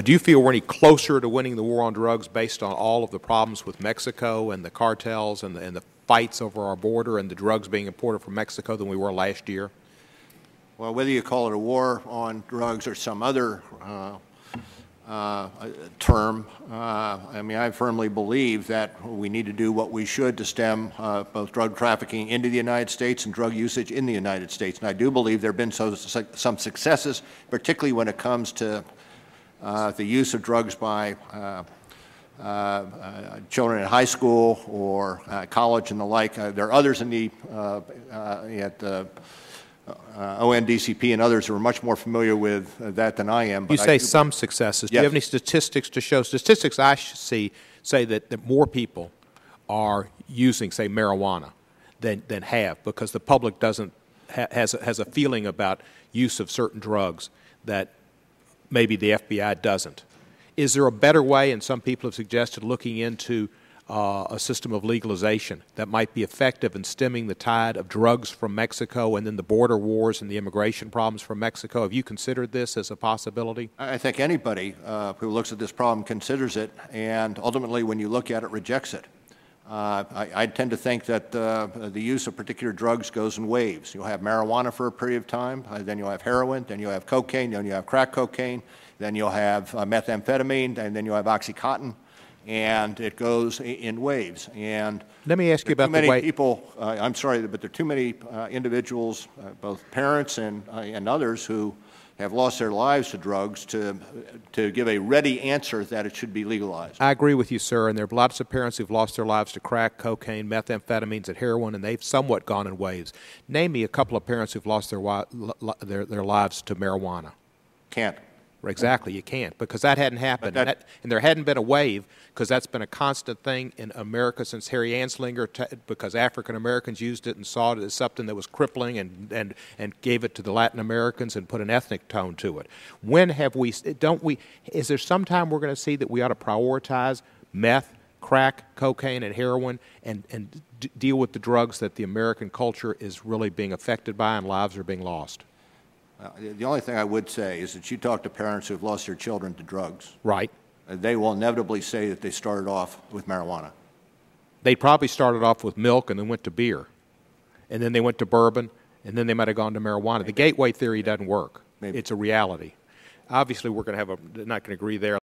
Do you feel we're any closer to winning the war on drugs based on all of the problems with Mexico and the cartels and the fights over our border and the drugs being imported from Mexico than we were last year? Well, whether you call it a war on drugs or some other term, I mean, I firmly believe that we need to do what we should to stem both drug trafficking into the United States and drug usage in the United States. And I do believe there have been some successes, particularly when it comes to the use of drugs by children in high school or college and the like. There are others in the at ONDCP and others who are much more familiar with that than I am. But you say some successes. Yes. Do you have any statistics to show? Statistics I see say that more people are using, say, marijuana than have, because the public doesn't has a feeling about use of certain drugs that maybe the FBI doesn't. Is there a better way, and some people have suggested looking into a system of legalization that might be effective in stemming the tide of drugs from Mexico and then the border wars and the immigration problems from Mexico? Have you considered this as a possibility? I think anybody who looks at this problem considers it, and ultimately when you look at it, rejects it. I tend to think that the use of particular drugs goes in waves. You'll have marijuana for a period of time, then you'll have heroin, then you'll have cocaine, then you'll have crack cocaine, then you'll have methamphetamine, and then you'll have OxyContin. And it goes in waves. And let me ask you about the way too many people. I'm sorry, but there are too many individuals, both parents and others, who have lost their lives to drugs to give a ready answer that it should be legalized. I agree with you, sir. And there are lots of parents who've lost their lives to crack, cocaine, methamphetamines, and heroin, and they've somewhat gone in waves. Name me a couple of parents who've lost their lives to marijuana. Can't. Exactly, you can't, because that hadn't happened, and there hadn't been a wave, because that's been a constant thing in America since Harry Anslinger, because African Americans used it and saw it as something that was crippling, and gave it to the Latin Americans and put an ethnic tone to it. When have we? Don't we? Is there some time we're going to see that we ought to prioritize meth, crack, cocaine, and heroin, and deal with the drugs that the American culture is really being affected by and lives are being lost? The only thing I would say is that you talk to parents who have lost their children to drugs. Right. They will inevitably say that they started off with marijuana. They probably started off with milk and then went to beer. And then they went to bourbon, and then they might have gone to marijuana. The gateway theory doesn't work. Maybe. It's a reality. Obviously, we're going to have not going to agree there.